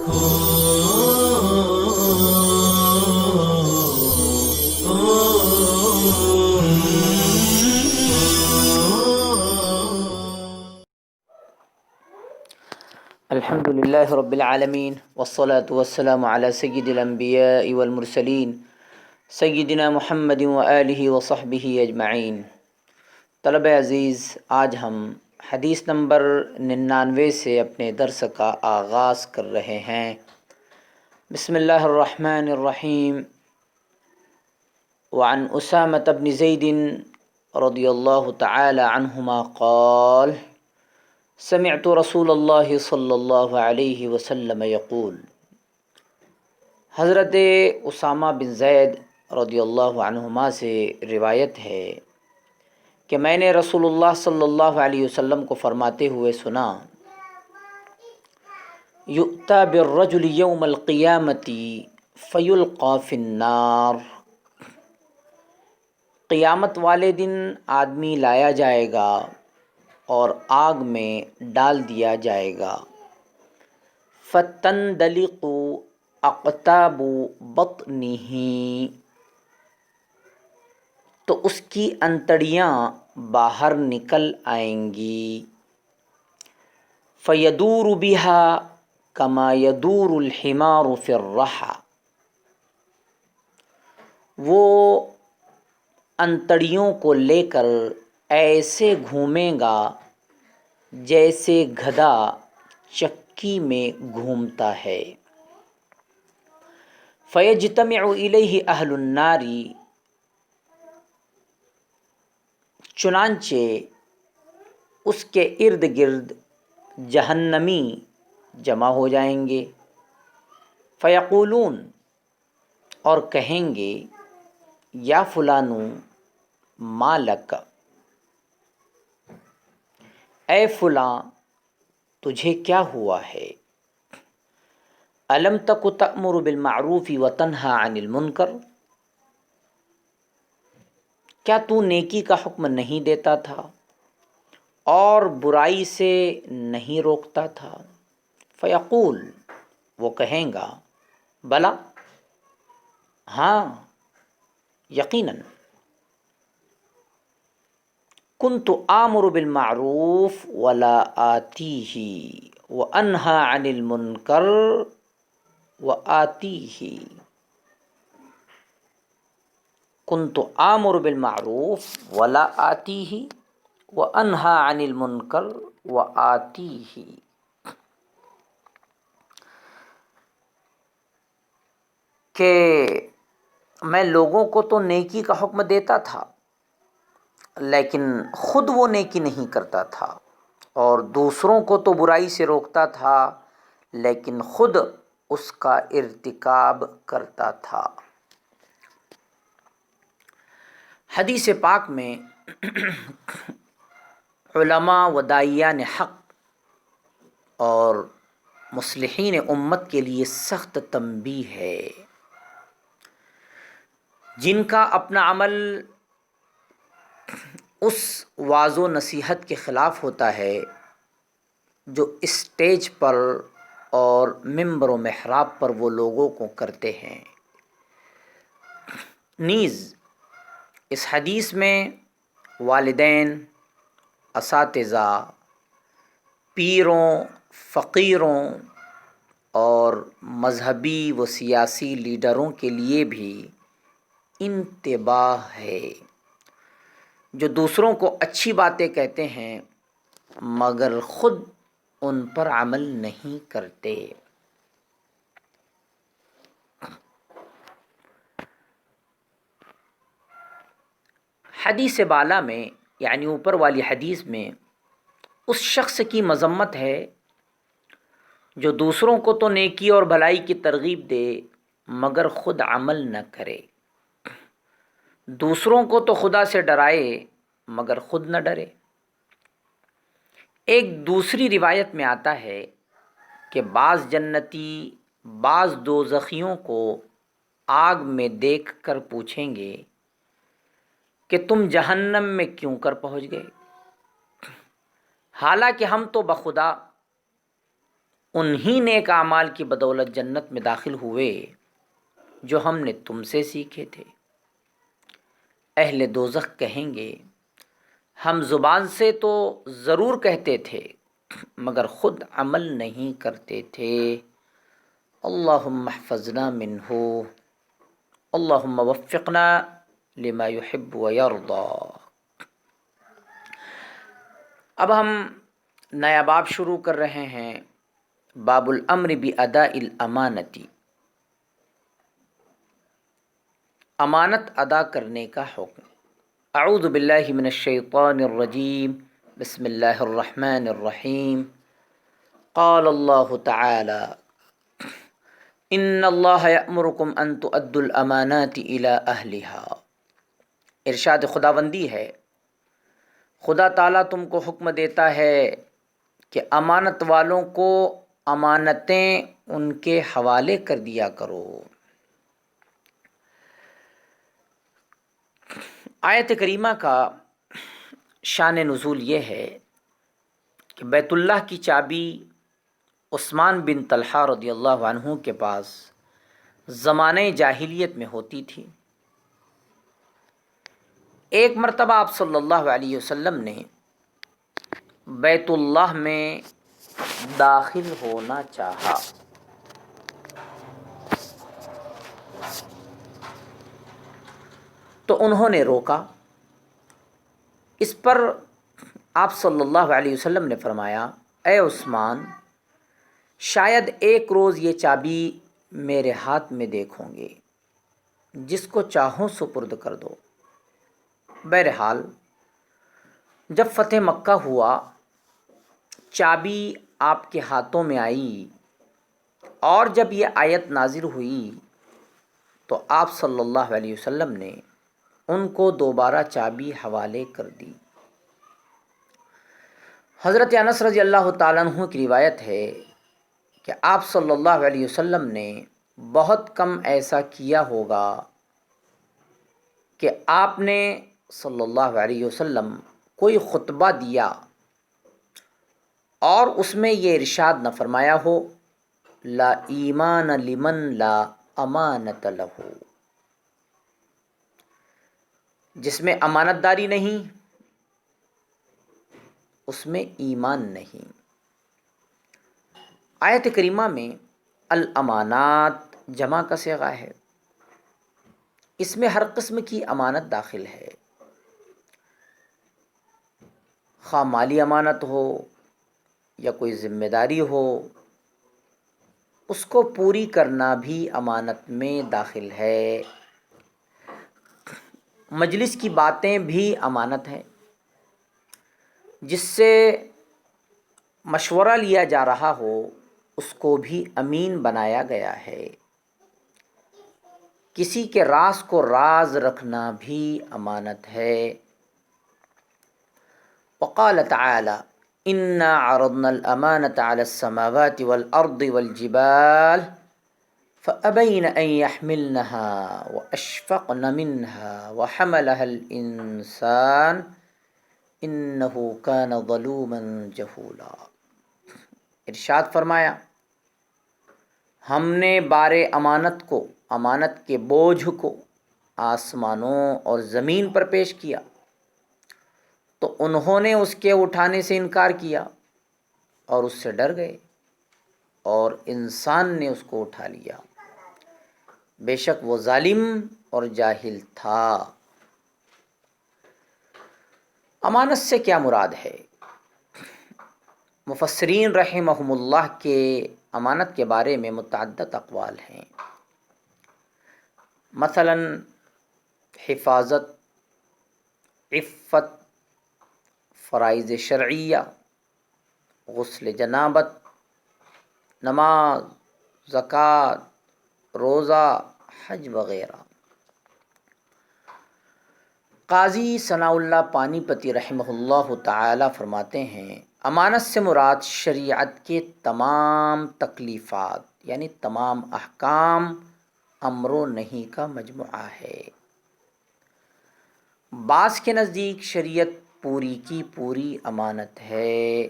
الحمد للہ رب العالمین والصلاة والسلام علی سید الانبیاء والمرسلین سیدنا محمد وآلہ وصحبہ اجمعین۔ طلبہ عزیز، آج ہم حدیث نمبر 99 سے اپنے درس کا آغاز کر رہے ہیں۔ بسم اللہ الرحمن الرحیم۔ وعن اسامۃ بن زید رضی اللہ تعالی عنہما قال سمعت رسول اللہ صلی اللہ علیہ وسلم یقول، حضرت اسامہ بن زید رضی اللہ عنہما سے روایت ہے کہ میں نے رسول اللہ صلی اللہ علیہ وسلم کو فرماتے ہوئے سنا، یؤتی بالرجل یوم القیامۃ فیلقی فی النار، قیامت والے دن آدمی لایا جائے گا اور آگ میں ڈال دیا جائے گا۔ فتندلق اقطاب بطنہ، تو اس کی انتڑیاں باہر نکل آئیں گی۔ فیدور بہا کما یدور الحمار فی الرحا، وہ انتڑیوں کو لے کر ایسے گھومے گا جیسے گدھا چکی میں گھومتا ہے۔ فیجتمع الیہ اہل النار، چنانچہ اس کے ارد گرد جہنمی جمع ہو جائیں گے۔ فیقولون، اور کہیں گے، یا فلانو ما لک، اے فلاں تجھے کیا ہوا ہے؟ الم تک تأمر بالمعروف وتنہی عن المنکر، کیا تو نیکی کا حکم نہیں دیتا تھا اور برائی سے نہیں روکتا تھا؟ فیقول، وہ کہیں گا، بلا، ہاں یقیناً، کنت آمر بالمعروف ولا آتیہ وانہی عن المنکر وآتیہ، کنت آمر بالمعروف ولا آتیہ وانہی عن المنکر وآتیہ، کہ میں لوگوں کو تو نیکی کا حکم دیتا تھا لیکن خود وہ نیکی نہیں کرتا تھا، اور دوسروں کو تو برائی سے روکتا تھا لیکن خود اس کا ارتکاب کرتا تھا۔ حدیث پاک میں علماء و داعیان حق اور مصلحین امت کے لیے سخت تنبیہ ہے، جن کا اپنا عمل اس وعظ و نصیحت کے خلاف ہوتا ہے جو اسٹیج پر اور ممبر و محراب پر وہ لوگوں کو کرتے ہیں۔ نیز اس حدیث میں والدین، اساتذہ، پیروں، فقیروں اور مذہبی و سیاسی لیڈروں کے لیے بھی انتباہ ہے، جو دوسروں کو اچھی باتیں کہتے ہیں مگر خود ان پر عمل نہیں کرتے۔ حدیث بالا میں، یعنی اوپر والی حدیث میں، اس شخص کی مذمت ہے جو دوسروں کو تو نیکی اور بھلائی کی ترغیب دے مگر خود عمل نہ کرے، دوسروں کو تو خدا سے ڈرائے مگر خود نہ ڈرے۔ ایک دوسری روایت میں آتا ہے کہ بعض جنتی بعض دوزخیوں کو آگ میں دیکھ کر پوچھیں گے کہ تم جہنم میں کیوں کر پہنچ گئے، حالانکہ ہم تو بخدا انہی نیک اعمال کی بدولت جنت میں داخل ہوئے جو ہم نے تم سے سیکھے تھے۔ اہل دوزخ کہیں گے ہم زبان سے تو ضرور کہتے تھے مگر خود عمل نہیں کرتے تھے۔ اللہم احفظنا منہ، اللہم وفقنا لما یحب ویرضا۔ اب ہم نیا باب شروع کر رہے ہیں، باب الامر باداء الامانتی، امانت ادا کرنے کا حکم۔ اعوذ باللہ من الشیطان الرجیم، بسم اللہ الرحمن الرحیم۔ قال اللہ تعالی ان اللہ یأمرکم ان تؤدوا الامانات الی اہلها۔ ارشاد خداوندی ہے، خدا تعالیٰ تم کو حکم دیتا ہے کہ امانت والوں کو امانتیں ان کے حوالے کر دیا کرو۔ آیت کریمہ کا شان نزول یہ ہے کہ بیت اللہ کی چابی عثمان بن طلحہ رضی اللہ عنہ کے پاس زمانۂ جاہلیت میں ہوتی تھی۔ ایک مرتبہ آپ صلی اللہ علیہ وسلم نے بیت اللہ میں داخل ہونا چاہا، تو انہوں نے روکا۔ اس پر آپ صلی اللہ علیہ وسلم نے فرمایا، اے عثمان، شاید ایک روز یہ چابی میرے ہاتھ میں دیکھوں گے، جس کو چاہو سپرد کر دو۔ بہرحال جب فتح مکہ ہوا، چابی آپ کے ہاتھوں میں آئی، اور جب یہ آیت نازل ہوئی تو آپ صلی اللہ علیہ وسلم نے ان کو دوبارہ چابی حوالے کر دی۔ حضرت انس رضی اللہ تعالیٰ عنہ کی روایت ہے کہ آپ صلی اللہ علیہ وسلم نے بہت کم ایسا کیا ہوگا کہ آپ نے صلی اللہ علیہ وسلم کوئی خطبہ دیا اور اس میں یہ ارشاد نہ فرمایا ہو، لا ایمان لمن لا امانت لہ، جس میں امانت داری نہیں اس میں ایمان نہیں۔ آیت کریمہ میں الامانات جمع کا صیغہ ہے، اس میں ہر قسم کی امانت داخل ہے، خواہ مالی امانت ہو یا کوئی ذمہ داری ہو، اس کو پوری کرنا بھی امانت میں داخل ہے۔ مجلس کی باتیں بھی امانت ہیں، جس سے مشورہ لیا جا رہا ہو اس کو بھی امین بنایا گیا ہے۔ کسی کے راز کو راز رکھنا بھی امانت ہے۔ وقال تعالی انا عرضنا الامانة على السماوات والارض والجبال فابين ان يحملنها واشفقن منها وحملها الانسان انه كان ظلوما جهولا۔ ارشاد فرمایا، ہم نے بار امانت کو، امانت کے بوجھ کو آسمانوں اور زمین پر پیش کیا تو انہوں نے اس کے اٹھانے سے انکار کیا اور اس سے ڈر گئے، اور انسان نے اس کو اٹھا لیا، بے شک وہ ظالم اور جاہل تھا۔ امانت سے کیا مراد ہے؟ مفسرین رحمہم اللہ کے امانت کے بارے میں متعدد اقوال ہیں۔ مثلا حفاظت، عفت، فرائض شرعیہ، غسل جنابت، نماز، زکوٰۃ، روزہ، حج وغیرہ۔ قاضی ثناء اللہ پانی پتی رحمہ اللہ تعالی فرماتے ہیں، امانت سے مراد شریعت کے تمام تکلیفات یعنی تمام احکام امر و نہی کا مجموعہ ہے۔ بعض کے نزدیک شریعت پوری کی پوری امانت ہے۔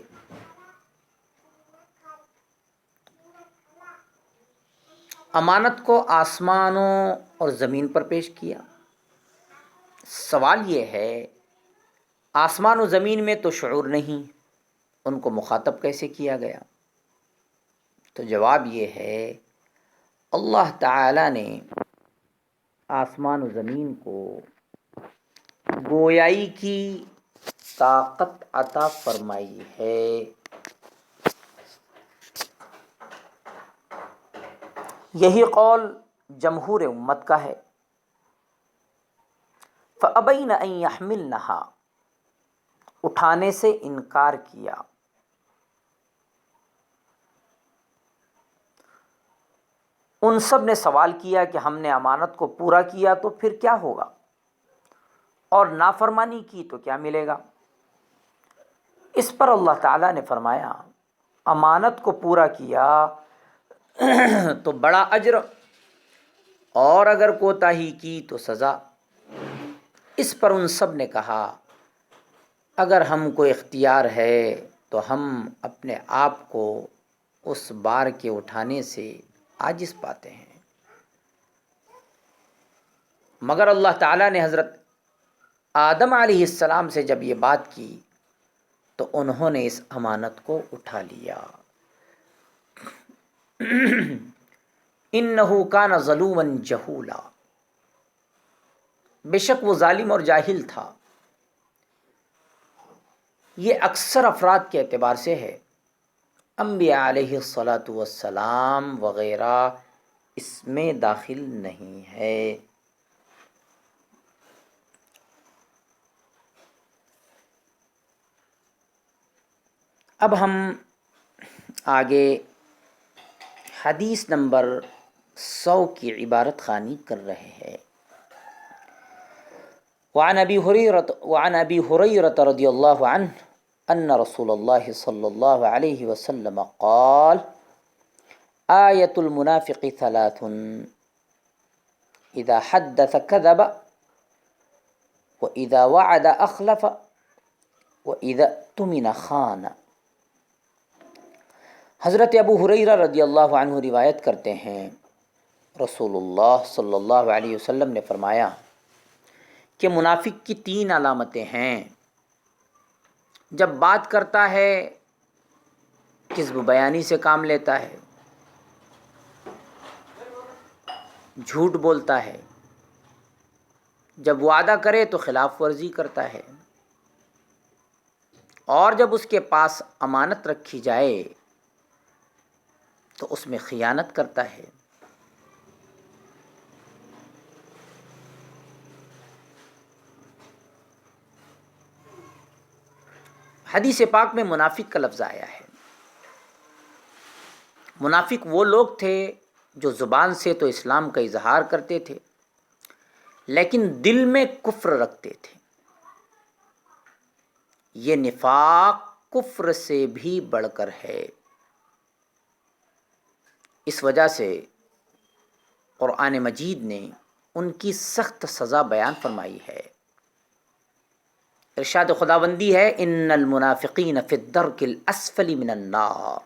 امانت کو آسمانوں اور زمین پر پیش کیا۔ سوال یہ ہے آسمان و زمین میں تو شعور نہیں، ان کو مخاطب کیسے کیا گیا؟ تو جواب یہ ہے اللہ تعالی نے آسمان و زمین کو گویائی کی طاقت عطا فرمائی ہے۔ یہی قول جمہور امت کا ہے۔ فَأَبَيْنَ أَن يَحْمِلْنَهَا، اٹھانے سے انکار کیا۔ ان سب نے سوال کیا کہ ہم نے امانت کو پورا کیا تو پھر کیا ہوگا، اور نافرمانی کی تو کیا ملے گا؟ اس پر اللہ تعالیٰ نے فرمایا امانت کو پورا کیا تو بڑا اجر، اور اگر کوتاہی کی تو سزا۔ اس پر ان سب نے کہا اگر ہم کو اختیار ہے تو ہم اپنے آپ کو اس بار کے اٹھانے سے عاجز پاتے ہیں، مگر اللہ تعالیٰ نے حضرت آدم علیہ السلام سے جب یہ بات کی تو انہوں نے اس امانت کو اٹھا لیا۔ انہ کان ظلوما جہولا، بے شک وہ ظالم اور جاہل تھا۔ یہ اکثر افراد کے اعتبار سے ہے، انبیاء علیہ الصلاۃ والسلام وغیرہ اس میں داخل نہیں ہے۔ اب ہم آگے حدیث نمبر 100 کی عبارت خوانی کر رہے ہیں۔ وعن ابی ہریرہ رضی اللہ عنہ ان رسول اللہ صلی اللہ علیہ وسلم قال آیۃ المنافق ثلاث اذا حدث كذب واذا وعد اخلف واذا اؤتمن خان۔ حضرت ابو ہریرہ رضی اللہ عنہ روایت کرتے ہیں رسول اللہ صلی اللہ علیہ وسلم نے فرمایا کہ منافق کی 3 علامتیں ہیں۔ جب بات کرتا ہے کذب بیانی سے کام لیتا ہے، جھوٹ بولتا ہے، جب وعدہ کرے تو خلاف ورزی کرتا ہے، اور جب اس کے پاس امانت رکھی جائے تو اس میں خیانت کرتا ہے۔ حدیث پاک میں منافق کا لفظ آیا ہے۔ منافق وہ لوگ تھے جو زبان سے تو اسلام کا اظہار کرتے تھے لیکن دل میں کفر رکھتے تھے۔ یہ نفاق کفر سے بھی بڑھ کر ہے۔ اس وجہ سے قرآن مجید نے ان کی سخت سزا بیان فرمائی ہے۔ ارشاد خداوندی ہے ان المنافقین فی الدرک الاسفل من النار،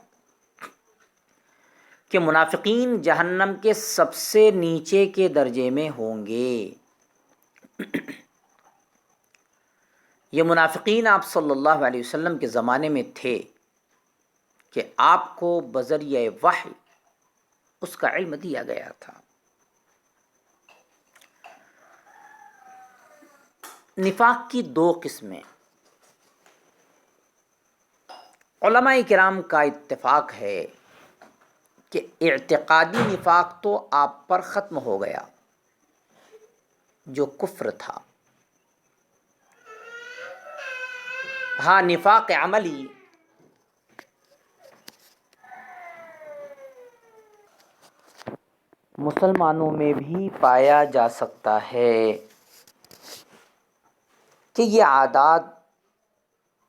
کہ منافقین جہنم کے سب سے نیچے کے درجے میں ہوں گے۔ یہ منافقین آپ صلی اللہ علیہ وسلم کے زمانے میں تھے کہ آپ کو بذریعہ وحی اس کا علم دیا گیا تھا۔ نفاق کی 2 قسمیں۔ علماء کرام کا اتفاق ہے کہ اعتقادی نفاق تو آپ پر ختم ہو گیا جو کفر تھا۔ ہاں نفاق عملی مسلمانوں میں بھی پایا جا سکتا ہے کہ یہ عادات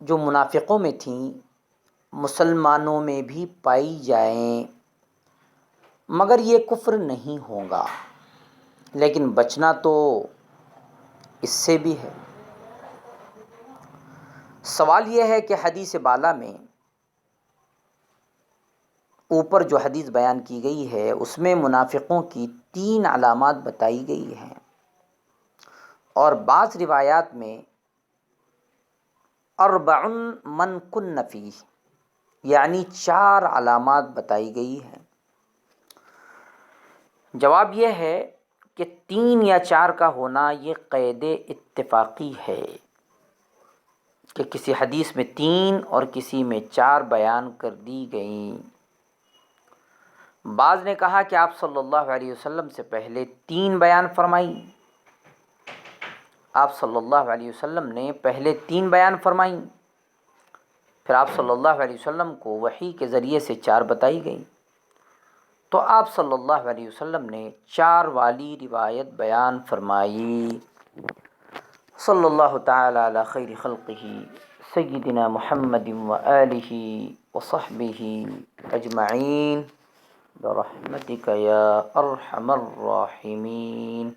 جو منافقوں میں تھیں مسلمانوں میں بھی پائی جائیں، مگر یہ کفر نہیں ہوگا، لیکن بچنا تو اس سے بھی ہے۔ سوال یہ ہے کہ حدیث بالا میں اوپر جو حدیث بیان کی گئی ہے اس میں منافقوں کی 3 علامات بتائی گئی ہیں، اور بعض روایات میں 4 من کن فیہ، یعنی 4 علامات بتائی گئی ہیں۔ جواب یہ ہے کہ 3 یا 4 کا ہونا یہ قید اتفاقی ہے کہ کسی حدیث میں 3 اور کسی میں 4 بیان کر دی گئیں۔ بعض نے کہا کہ آپ صلی اللہ علیہ وسلم سے پہلے 3 بیان فرمائی، آپ صلی اللہ علیہ وسلم نے پہلے 3 بیان فرمائیں، پھر آپ صلی اللہ علیہ وسلم کو وحی کے ذریعے سے 4 بتائی گئیں، تو آپ صلی اللہ علیہ وسلم نے 4 والی روایت بیان فرمائی۔ صلی اللہ تعالی علی خیر خلقہ سیدنا محمد و آلہ و صحبہ اجمعین برحمتک یا ارحم الراحمین۔